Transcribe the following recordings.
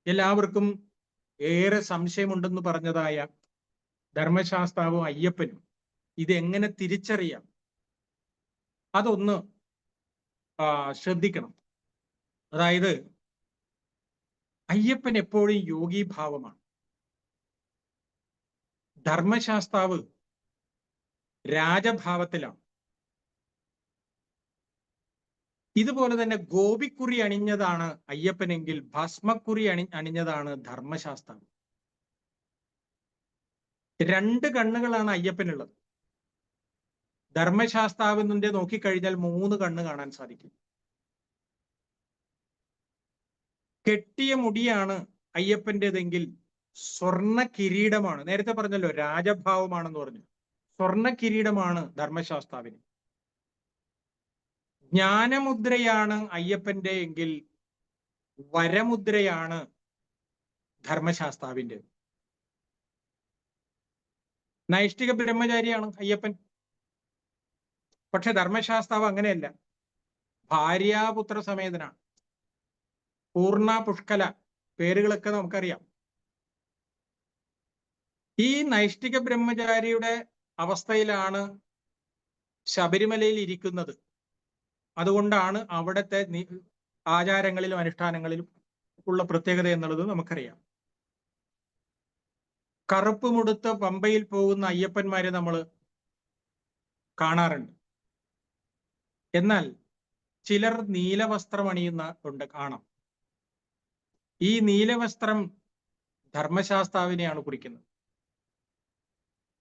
എല്ലാവർക്കും ഏറെ സംശയമുണ്ടെന്ന് പറഞ്ഞതായ ധർമ്മശാസ്താവും അയ്യപ്പനും ഇതെങ്ങനെ തിരിച്ചറിയാം, അതൊന്ന് ശ്രദ്ധിക്കണം. അതായത് അയ്യപ്പൻ എപ്പോഴും യോഗീഭാവമാണ്. ധർമ്മശാസ്താവ് രാജഭാവത്തിലാണ്. ഇതുപോലെ തന്നെ ഗോപിക്കുറി അണിഞ്ഞതാണ് അയ്യപ്പനെങ്കിൽ ഭസ്മക്കുറി അണിഞ്ഞതാണ് ധർമ്മശാസ്താവ്. രണ്ട് കണ്ണുകളാണ് അയ്യപ്പനുള്ളത്. ധർമ്മശാസ്താവിന്റെ നോക്കിക്കഴിഞ്ഞാൽ 3 കണ്ണ് കാണാൻ സാധിക്കും. കെട്ടിയ മുടിയാണ് അയ്യപ്പൻ്റെതെങ്കിൽ സ്വർണ്ണ കിരീടമാണ്. നേരത്തെ പറഞ്ഞല്ലോ രാജഭാവമാണെന്ന് പറഞ്ഞു. സ്വർണ്ണ കിരീടമാണ് ധർമ്മശാസ്താവിന്. ജ്ഞാനമുദ്രയാണ് അയ്യപ്പന്റെ എങ്കിൽ വരമുദ്രയാണ് ധർമ്മശാസ്താവിന്റെ. നൈഷ്ഠിക ബ്രഹ്മചാരിയാണ് അയ്യപ്പൻ. പക്ഷെ ധർമ്മശാസ്താവ് അങ്ങനെയല്ല, ഭാര്യാപുത്ര സമേതനാണ്. പൂർണ്ണ, പുഷ്കല പേരുകളൊക്കെ നമുക്കറിയാം. ഈ നൈഷ്ഠിക ബ്രഹ്മചാരിയുടെ അവസ്ഥയിലാണ് ശബരിമലയിൽ ഇരിക്കുന്നത്. അതുകൊണ്ടാണ് അവിടുത്തെ ആചാരങ്ങളിലും അനുഷ്ഠാനങ്ങളിലും ഉള്ള പ്രത്യേകത എന്നുള്ളത് നമുക്കറിയാം. കറുപ്പ് മുടുത്ത് പമ്പയിൽ പോകുന്ന അയ്യപ്പന്മാരെ നമ്മൾ കാണാറുണ്ട്. എന്നാൽ ചിലർ നീലവസ്ത്രം അണിയുന്ന കാണാം. ഈ നീലവസ്ത്രം ധർമ്മശാസ്താവിനെയാണ് കുറിക്കുന്നത്.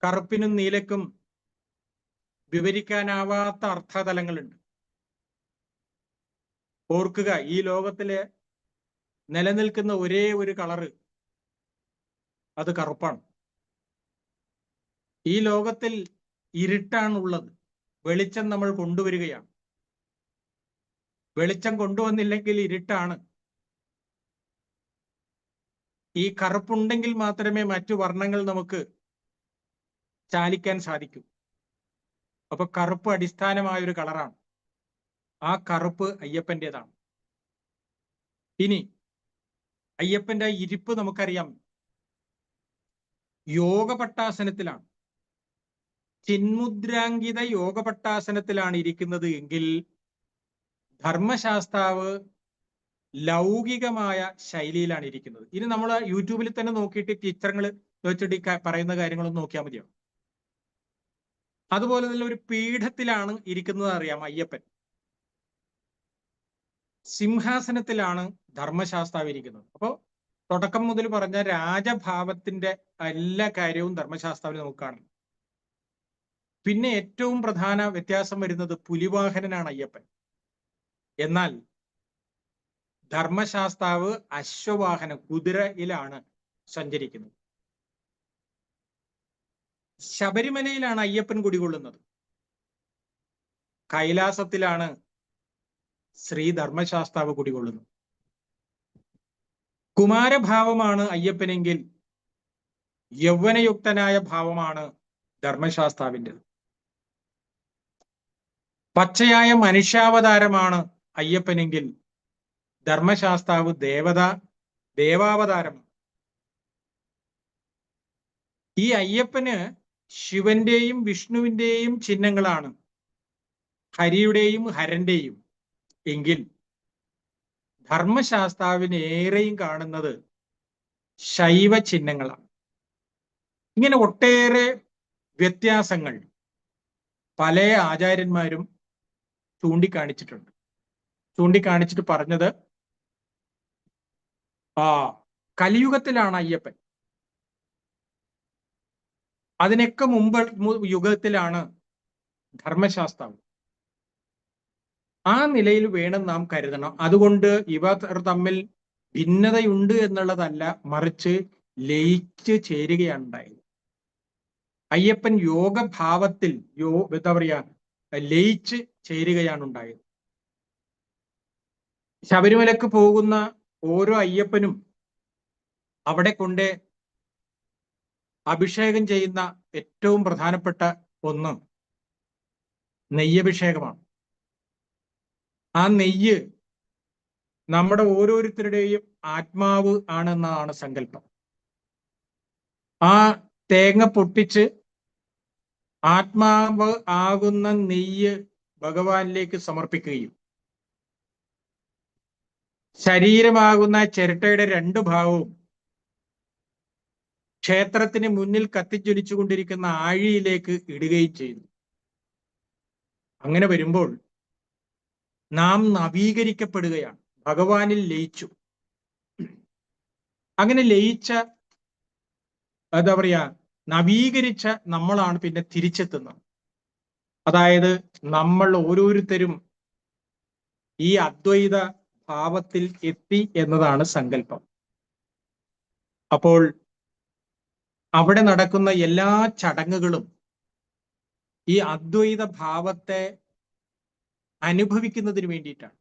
കറുപ്പിനും നീലക്കും വിവരിക്കാനാവാത്ത അർത്ഥതലങ്ങളുണ്ട്. ഓർക്കുക, ഈ ലോകത്തിലെ നിലനിൽക്കുന്ന ഒരേ ഒരു കളറ് അത് കറുപ്പാണ്. ഈ ലോകത്തിൽ ഇരുട്ടാണുള്ളത്, വെളിച്ചം നമ്മൾ കൊണ്ടുവരികയാണ്. വെളിച്ചം കൊണ്ടുവന്നില്ലെങ്കിൽ ഇരുട്ടാണ്. ഈ കറുപ്പുണ്ടെങ്കിൽ മാത്രമേ മറ്റു വർണ്ണങ്ങൾ നമുക്ക് ചാലിക്കാൻ സാധിക്കൂ. അപ്പൊ കറുപ്പ് അടിസ്ഥാനമായ ഒരു കളറാണ്. ആ കറുപ്പ് അയ്യപ്പൻ്റെതാണ്. ഇനി അയ്യപ്പന്റെ ഇരിപ്പ് നമുക്കറിയാം, യോഗപട്ടാസനത്തിലാണ്. ചിന്മുദ്രാങ്കിത യോഗപട്ടാസനത്തിലാണ് ഇരിക്കുന്നത് എങ്കിൽ ധർമ്മശാസ്താവ് ലൗകികമായ ശൈലിയിലാണ് ഇരിക്കുന്നത്. ഇനി നമ്മൾ യൂട്യൂബിൽ തന്നെ നോക്കിയിട്ട് ചിത്രങ്ങൾ വെച്ചിട്ട് പറയുന്ന കാര്യങ്ങളൊന്നും നോക്കിയാൽ മതിയാവും. അതുപോലെ തന്നെ ഒരു പീഠത്തിലാണ് ഇരിക്കുന്നത് അറിയാം അയ്യപ്പൻ. സിംഹാസനത്തിലാണ് ധർമ്മശാസ്താവ് ഇരിക്കുന്നത്. അപ്പോൾ തുടക്കം മുതൽ പറഞ്ഞ രാജഭാവത്തിന്റെ എല്ലാ കാര്യവും ധർമ്മശാസ്താവിൽ നമുക്ക് കാണാം. പിന്നെ ഏറ്റവും പ്രധാന വ്യത്യാസം വരുന്നത് പുലിവാഹനനാണ് അയ്യപ്പൻ. എന്നാൽ ധർമ്മശാസ്താവ് അശ്വവാഹന കുതിരയിലാണ് സഞ്ചരിക്കുന്നത്. ശബരിമലയിലാണ് അയ്യപ്പൻ കുടികൊള്ളുന്നത്. കൈലാസത്തിലാണ് ശ്രീ ധർമ്മശാസ്താവ് കുടികൊള്ളുന്നത്. കുമാരഭാവമാണ് അയ്യപ്പനെങ്കിൽ യൗവനയുക്തനായ ഭാവമാണ് ധർമ്മശാസ്താവിൻ്റെത്. പച്ചയായ മനുഷ്യാവതാരമാണ് അയ്യപ്പനെങ്കിൽ ധർമ്മശാസ്താവ് ദേവാവതാരമാണ്. ഈ അയ്യപ്പന് ശിവന്റെയും വിഷ്ണുവിന്റെയും ചിഹ്നങ്ങളാണ്, ഹരിയുടെയും ഹരന്റെയും. എങ്കിൽ ധർമ്മശാസ്താവിന് ഏറെയും കാണുന്നത് ശൈവ ചിഹ്നങ്ങളാണ്. ഇങ്ങനെ ഒട്ടേറെ വ്യത്യാസങ്ങൾ പല ആചാര്യന്മാരും ചൂണ്ടിക്കാണിച്ചിട്ടുണ്ട്. ചൂണ്ടിക്കാണിച്ചിട്ട് പറഞ്ഞത് കലിയുഗത്തിലാണ് അയ്യപ്പൻ, അതിനൊക്കെ മുമ്പ് യുഗത്തിലാണ് ധർമ്മശാസ്താവ്. ആ നിലയിൽ വേണം നാം കരുതണം. അതുകൊണ്ട് ഇവ തമ്മിൽ ഭിന്നതയുണ്ട് എന്നുള്ളതല്ല, മറിച്ച് ലയിച്ച് ചേരുകയാണ് ഉണ്ടായത്. അയ്യപ്പൻ യോഗഭാവത്തിൽ എന്താ പറയാ ലയിച്ച് ചേരുകയാണ് ഉണ്ടായത്. ശബരിമലക്ക് പോകുന്ന ഓരോ അയ്യപ്പനും അവിടെ കൊണ്ട് അഭിഷേകം ചെയ്യുന്ന ഏറ്റവും പ്രധാനപ്പെട്ട ഒന്ന് നെയ്യഭിഷേകമാണ്. ആ നെയ്യ് നമ്മുടെ ഓരോരുത്തരുടെയും ആത്മാവ് ആണെന്നതാണ് സങ്കല്പം. ആ തേങ്ങ പൊട്ടിച്ച് ആത്മാവ് ആകുന്ന നെയ്യ് ഭഗവാനിലേക്ക് സമർപ്പിക്കുകയും ശരീരമാകുന്ന ചിരട്ടയുടെ 2 ഭാഗവും ക്ഷേത്രത്തിന് മുന്നിൽ കത്തിജ്വലിച്ചുകൊണ്ടിരിക്കുന്ന ആഴിയിലേക്ക് ഇടുകയും ചെയ്യുന്നു. അങ്ങനെ വരുമ്പോൾ നാം നവീകരിക്കപ്പെടുകയാണ്, ഭഗവാനിൽ ലയിച്ചു. അങ്ങനെ ലയിച്ച, എന്താ പറയാ, നവീകരിച്ച നമ്മളാണ് പിന്നെ തിരിച്ചെത്തുന്നത്. അതായത് നമ്മൾ ഓരോരുത്തരും ഈ അദ്വൈത ഭാവത്തിൽ എത്തി എന്നതാണ് സങ്കല്പം. അപ്പോൾ അവിടെ നടക്കുന്ന എല്ലാ ചടങ്ങുകളും ഈ അദ്വൈത ഭാവത്തെ അനുഭവിക്കുന്നതിന് വേണ്ടിയിട്ടാണ്.